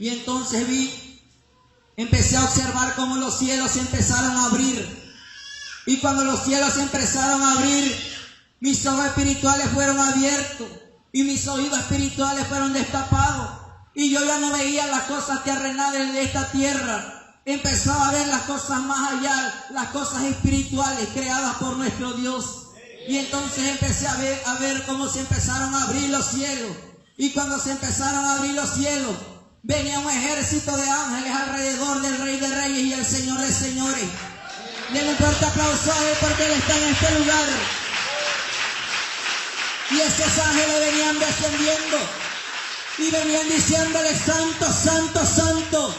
Y entonces empecé a observar cómo los cielos se empezaron a abrir. Y cuando los cielos se empezaron a abrir, mis ojos espirituales fueron abiertos y mis oídos espirituales fueron destapados. Y yo ya no veía las cosas terrenales de esta tierra. Empezaba a ver las cosas más allá, las cosas espirituales creadas por nuestro Dios. Y entonces empecé a ver cómo se empezaron a abrir los cielos. Y cuando se empezaron a abrir los cielos, venía un ejército de ángeles alrededor del Rey de Reyes y el Señor de Señores. Denle un fuerte aplauso a Él porque Él está en este lugar. Y esos ángeles venían descendiendo y venían diciéndole: santo, santo, santo.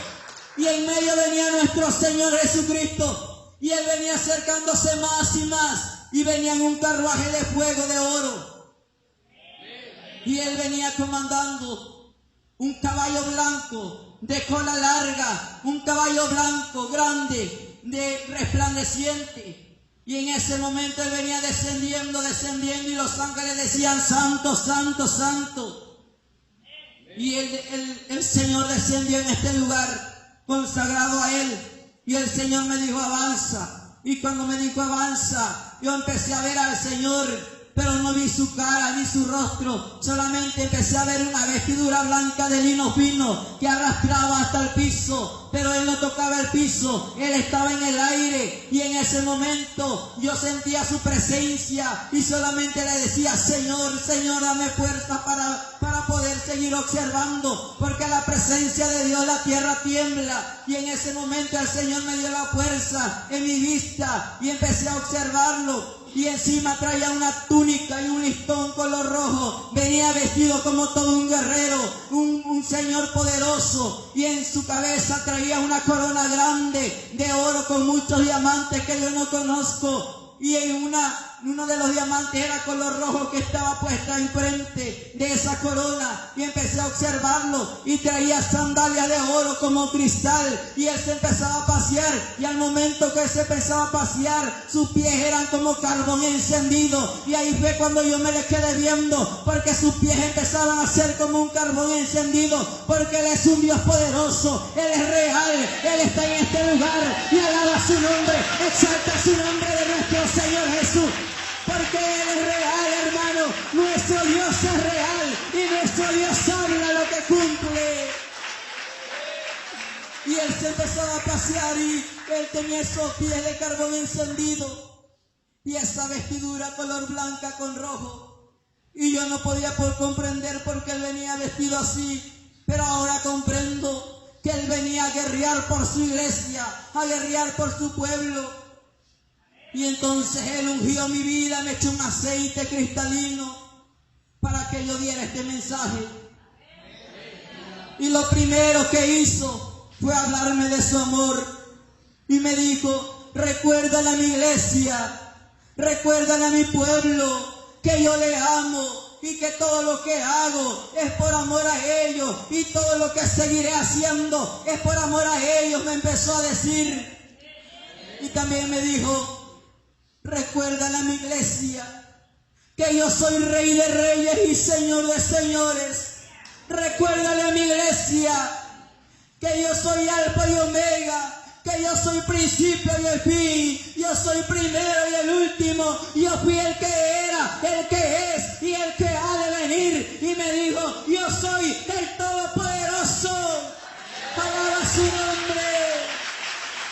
Y en medio venía nuestro Señor Jesucristo. Y Él venía acercándose más y más. Y venía en un carruaje de fuego de oro. Y Él venía comandando un caballo blanco de cola larga, un caballo blanco grande, de resplandeciente. Y en ese momento Él venía descendiendo, y los ángeles decían: santo, santo, santo. Y el Señor descendió en este lugar consagrado a Él. Y el Señor me dijo: avanza. Y cuando me dijo: avanza, yo empecé a ver al Señor, pero no vi su cara ni su rostro. Solamente empecé a ver una vestidura blanca de lino fino que arrastraba hasta el piso. Pero Él no tocaba el piso, Él estaba en el aire. Y en ese momento yo sentía su presencia y solamente le decía: Señor, Señor, dame fuerza para poder seguir observando, porque a la presencia de Dios la tierra tiembla. Y en ese momento el Señor me dio la fuerza en mi vista y empecé a observarlo. Y encima traía una túnica y un listón color rojo. Venía vestido como todo un guerrero, un señor poderoso. Y en su cabeza traía una corona grande de oro con muchos diamantes que yo no conozco. Y en uno de los diamantes era color rojo que estaba puesta enfrente de esa corona. Y empecé a observarlo y traía sandalias de oro como cristal. Y Él se empezaba a pasear. Y al momento que Él se empezaba a pasear, sus pies eran como carbón encendido. Y ahí fue cuando yo me le quedé viendo, porque sus pies empezaban a ser como un carbón encendido. Porque Él es un Dios poderoso, Él es real, Él está en este lugar. Y alaba su nombre, exalta su nombre de nuestro Señor Jesús. Porque Él es real, hermano. Nuestro Dios es real y nuestro Dios habla lo que cumple. Y Él se empezaba a pasear y Él tenía esos pies de carbón encendido y esa vestidura color blanca con rojo. Y yo no podía comprender por qué Él venía vestido así, pero ahora comprendo que Él venía a guerrear por su iglesia, a guerrear por su pueblo. Y entonces Él ungió mi vida, me echó un aceite cristalino para que yo diera este mensaje. Y lo primero que hizo fue hablarme de su amor. Y me dijo: recuérdale a mi iglesia, recuérdale a mi pueblo que yo le amo y que todo lo que hago es por amor a ellos. Y todo lo que seguiré haciendo es por amor a ellos, me empezó a decir. Y también me dijo: recuérdale a mi iglesia que yo soy Rey de Reyes y Señor de Señores. Recuérdale a mi iglesia que yo soy Alfa y Omega, que yo soy principio y el fin. Yo soy primero y el último. Yo fui el que era, el que es y el que ha de venir. Y me dijo: yo soy el Todopoderoso. Alaba su nombre.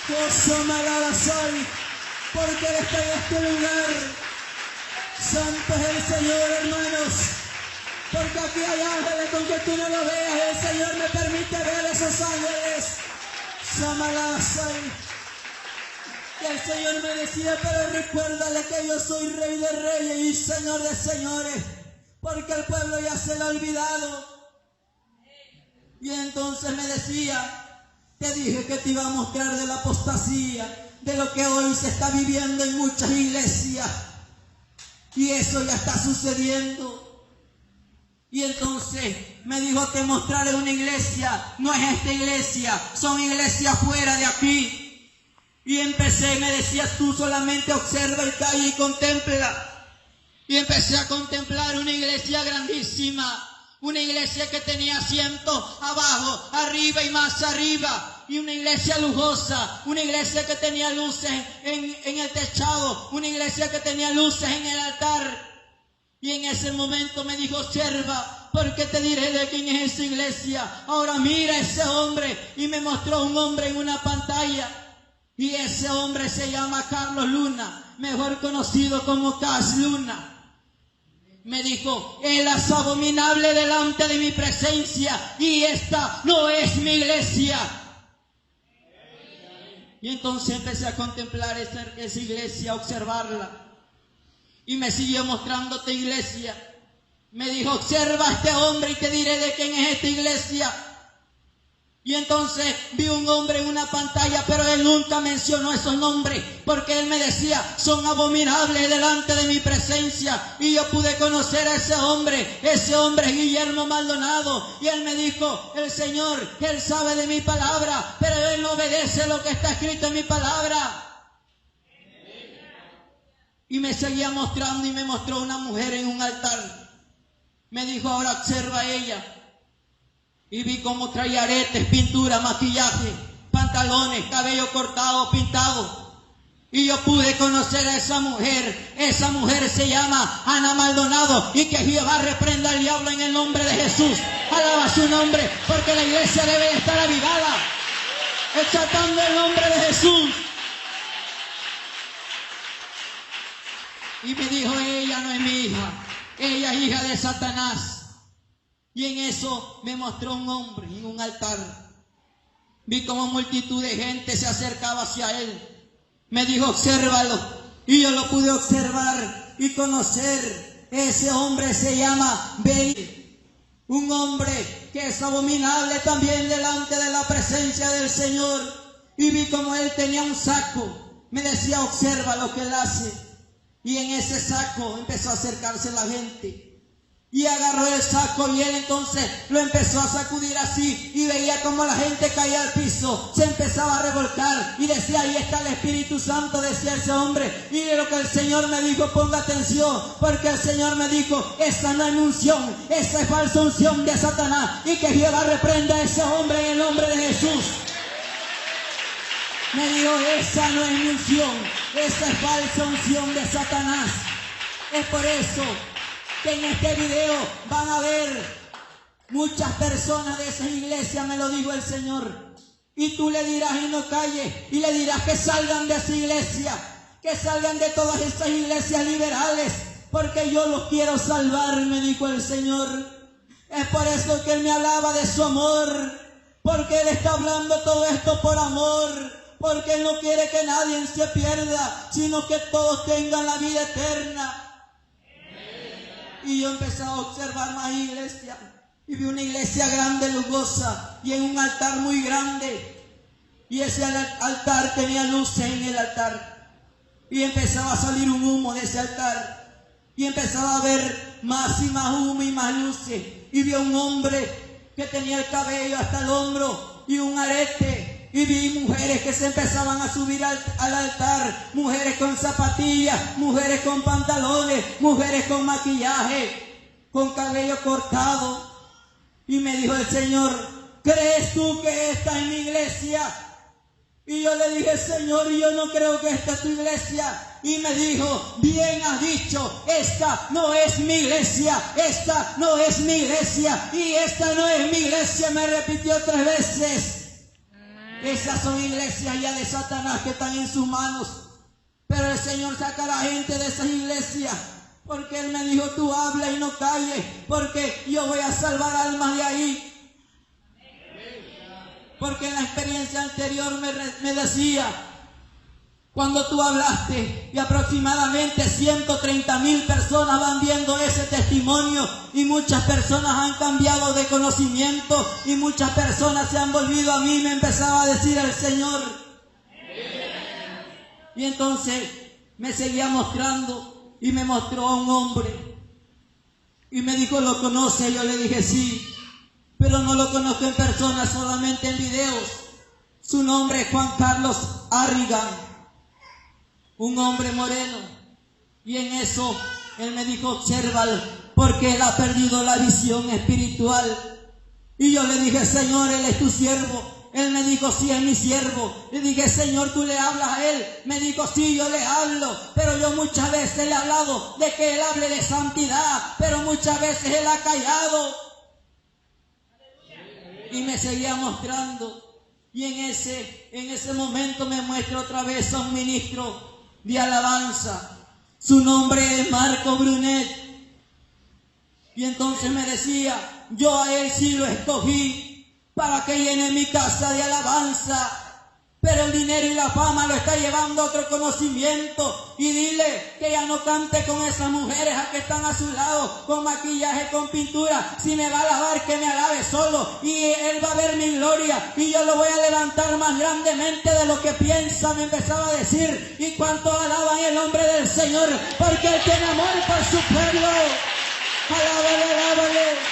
Gozo me alaba soy, porque Él está en este lugar. Santo es el Señor, hermanos. Porque aquí hay ángeles, con que tú no lo veas, el Señor me permite ver esos ángeles. Samalazai. Y el Señor me decía: pero recuérdale que yo soy Rey de Reyes y Señor de Señores, porque el pueblo ya se lo ha olvidado. Y entonces me decía: te dije que te iba a mostrar de la apostasía, de lo que hoy se está viviendo en muchas iglesias. Y eso ya está sucediendo. Y entonces me dijo: te mostraré una iglesia. No es esta iglesia, son iglesias fuera de aquí. Y empecé, me decía: tú solamente observa y calla y contempla. Y empecé a contemplar una iglesia grandísima, Una iglesia que tenía asientos abajo, arriba y más arriba. Y una iglesia lujosa, una iglesia que tenía luces en el techado, una iglesia que tenía luces en el altar. Y en ese momento me dijo: observa, porque te diré de quién es esa iglesia. Ahora mira ese hombre. Y me mostró un hombre en una pantalla. Y ese hombre se llama Carlos Luna, mejor conocido como Cas Luna. Me dijo: él es abominable delante de mi presencia, y esta no es mi iglesia. Y entonces empecé a contemplar esa iglesia, a observarla. Y me siguió mostrando esta iglesia. Me dijo: observa a este hombre y te diré de quién es esta iglesia. Y entonces vi un hombre en una pantalla, pero él nunca mencionó esos nombres, porque él me decía: son abominables delante de mi presencia. Y yo pude conocer a ese hombre. Ese hombre es Guillermo Maldonado. Y él me dijo: el Señor, él sabe de mi palabra, pero él no obedece lo que está escrito en mi palabra. Y me seguía mostrando, y me mostró una mujer en un altar. Me dijo: ahora observa a ella. Y vi cómo traía aretes, pintura, maquillaje, pantalones, cabello cortado, pintado. Y yo pude conocer a esa mujer. Esa mujer se llama Ana Maldonado. Y que Jehová reprenda al diablo en el nombre de Jesús. Alaba su nombre, porque la iglesia debe estar avivada, exaltando el nombre de Jesús. Y me dijo: ella no es mi hija, ella es hija de Satanás. Y en eso me mostró un hombre en un altar. Vi como multitud de gente se acercaba hacia él. Me dijo: obsérvalo. Y yo lo pude observar y conocer. Ese hombre se llama Beni. Un hombre que es abominable también delante de la presencia del Señor. Y vi como él tenía un saco. Me decía: observa lo que él hace. Y en ese saco empezó a acercarse la gente. Y agarró el saco y él entonces lo empezó a sacudir así. Y veía como la gente caía al piso, se empezaba a revolcar. Y decía: ahí está el Espíritu Santo, decía ese hombre. Y de lo que el Señor me dijo: ponga atención, porque el Señor me dijo: esa no es mi unción, esa es falsa unción de Satanás. Y que Jehová reprenda a ese hombre en el nombre de Jesús. Me dijo: esa no es mi unción, esa es falsa unción de Satanás. Es por eso que en este video van a ver muchas personas de esa iglesia, me lo dijo el Señor. Y tú le dirás y no calles, y le dirás que salgan de esa iglesia, que salgan de todas esas iglesias liberales, porque yo los quiero salvar, me dijo el Señor. Es por eso que Él me hablaba de su amor, porque Él está hablando todo esto por amor, porque Él no quiere que nadie se pierda, sino que todos tengan la vida eterna. Y yo empecé a observar más iglesias. Y vi una iglesia grande, lujosa, y en un altar muy grande. Y ese altar tenía luces en el altar. Y empezaba a salir un humo de ese altar. Y empezaba a ver más y más humo y más luces. Y vi a un hombre que tenía el cabello hasta el hombro y un arete. Y vi mujeres que se empezaban a subir al altar, mujeres con zapatillas, mujeres con pantalones, mujeres con maquillaje, con cabello cortado. Y me dijo el Señor: ¿crees tú que esta es mi iglesia? Y yo le dije: Señor, yo no creo que esta es tu iglesia. Y me dijo: bien has dicho, esta no es mi iglesia, esta no es mi iglesia, y esta no es mi iglesia. Me repitió 3 veces. Esas son iglesias ya de Satanás que están en sus manos. Pero el Señor sacará gente de esas iglesias, porque Él me dijo: tú habla y no calles, porque yo voy a salvar almas de ahí. Porque en la experiencia anterior me decía: cuando tú hablaste, y aproximadamente 130,000 personas van viendo ese testimonio, y muchas personas han cambiado de conocimiento, y muchas personas se han volvido a mí, me empezaba a decir el Señor. Y entonces me seguía mostrando, y me mostró a un hombre, y me dijo: ¿lo conoce? Yo le dije: sí, pero no lo conozco en persona, solamente en videos. Su nombre es Juan Carlos Arrigan. Un hombre moreno. Y en eso él me dijo: obsérvalo, porque él ha perdido la visión espiritual. Y yo le dije, Señor, él es tu siervo. Él me dijo, sí, es mi siervo. Le dije, Señor, ¿tú le hablas a él? Me dijo, sí, yo le hablo. Pero yo muchas veces le he hablado de que él hable de santidad, pero muchas veces él ha callado. Y me seguía mostrando. Y en ese momento me muestra otra vez a un ministro de alabanza. Su nombre es Marco Brunet. Y entonces me decía, yo a él sí lo escogí para que llene mi casa de alabanza, pero el dinero y la fama lo está llevando a otro conocimiento. Y dile que ya no cante con esas mujeres que están a su lado, con maquillaje, con pintura. Si me va a alabar, que me alabe solo, y él va a ver mi gloria, y yo lo voy a levantar más grandemente de lo que piensa, me empezaba a decir. Y cuánto alaban el nombre del Señor, porque él tiene amor por su pueblo. Alábale, alábale.